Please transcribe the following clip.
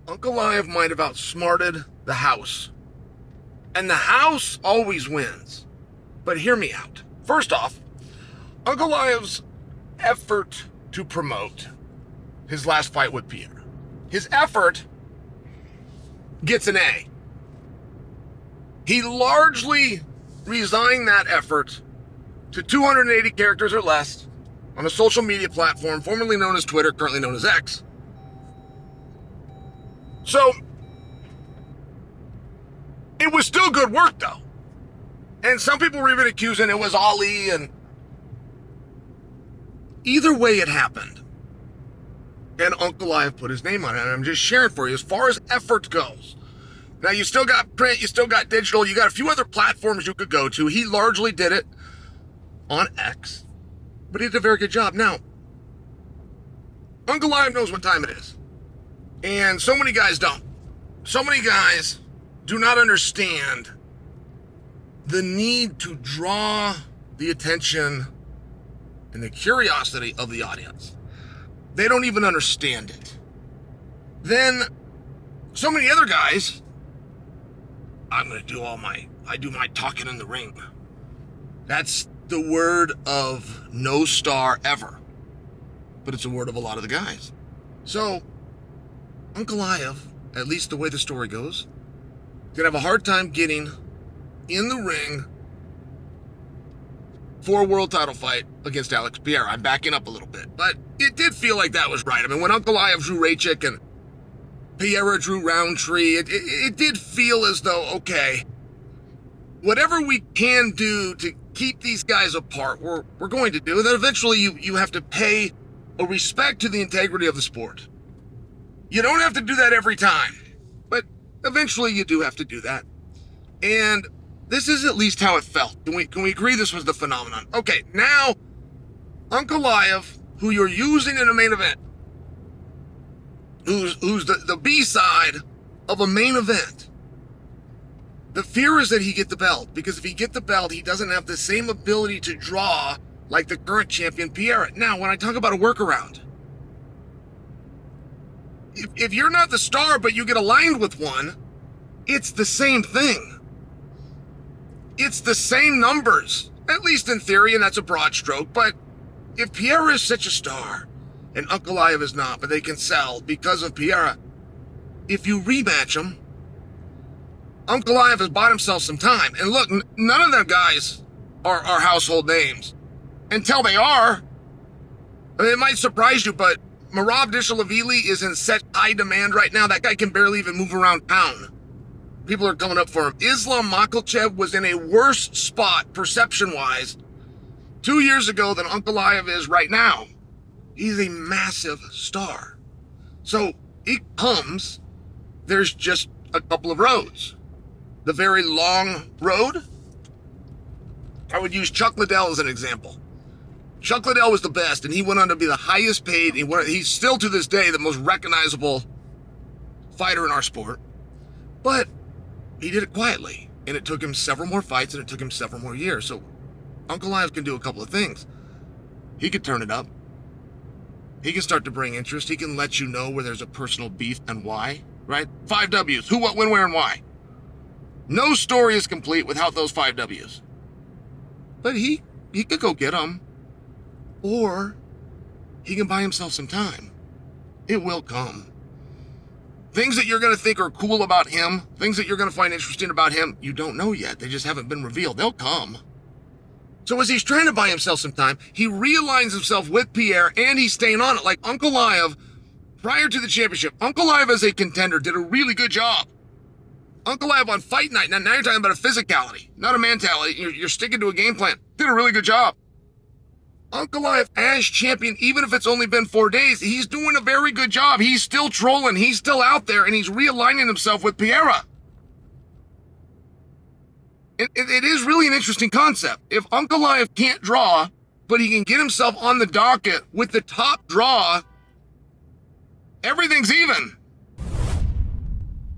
Ankalaev might have outsmarted the house. And the house always wins. But hear me out. First off, Ankalaev's effort to promote his last fight with Pierre. His effort gets an A. He largely resigned that effort to 280 characters or less on a social media platform formerly known as Twitter, currently known as X. So, it was still good work though. And some people were even accusing it was Ali, and either way it happened. And Ankalaev put his name on it, and I'm just sharing for you as far as effort goes. Now, you still got print, you still got digital, you got a few other platforms you could go to. He largely did it on X, but he did a very good job. Now, Ankalaev knows what time it is, and so many guys don't. So many guys do not understand the need to draw the attention and the curiosity of the audience. They don't even understand it. Then, so many other guys, I do my talking in the ring. That's the word of no star ever. But it's a word of a lot of the guys. So, Ankalaev, at least the way the story goes, gonna have a hard time getting in the ring for a world title fight against Alex Pereira. I'm backing up a little bit, but it did feel like that was right. I mean, when Ankalaev drew Raychik and Pereira drew Roundtree, it did feel as though, okay, whatever we can do to keep these guys apart, we're going to do. And then eventually you have to pay a respect to the integrity of the sport. You don't have to do that every time, but eventually you do have to do that. And this is at least how it felt. Can we agree this was the phenomenon? Okay, now, Ankalaev, who you're using in a main event, who's the B-side of a main event, the fear is that he get the belt, because if he get the belt, he doesn't have the same ability to draw like the current champion Pereira. Now, when I talk about a workaround, if you're not the star but you get aligned with one, it's the same thing. It's the same numbers, at least in theory, and that's a broad stroke. But if Pereira is such a star, and Ankalaev is not, but they can sell because of Pereira, if you rematch him, Ankalaev has bought himself some time. And look, none of them guys are household names. Until they are, I mean, it might surprise you, but Merab Dvalishvili is in such high demand right now, that guy can barely even move around town. People are coming up for him. Islam Makhachev was in a worse spot, perception-wise, 2 years ago than Ankalaev is right now. He's a massive star. So it comes, there's just a couple of roads. The very long road, I would use Chuck Liddell as an example. Chuck Liddell was the best, and he went on to be the highest paid. He's still to this day the most recognizable fighter in our sport. But he did it quietly, and it took him several more fights, and it took him several more years. So Ankalaev can do a couple of things. He could turn it up. He can start to bring interest. He can let you know where there's a personal beef and why, right? 5 W's. Who, what, when, where, and why. No story is complete without those 5 W's. But he could go get them. Or he can buy himself some time. It will come. Things that you're going to think are cool about him, things that you're going to find interesting about him, you don't know yet. They just haven't been revealed. They'll come. So as he's trying to buy himself some time, he realigns himself with Pierre, and he's staying on it. Like Ankalaev, prior to the championship, Ankalaev as a contender did a really good job. Ankalaev on fight night, now you're talking about a physicality, not a mentality. You're sticking to a game plan. Did a really good job. Ankalaev as champion, even if it's only been 4 days, he's doing a very good job. He's still trolling. He's still out there, and he's realigning himself with Pereira. It is really an interesting concept. If Ankalaev can't draw, but he can get himself on the docket with the top draw, everything's even.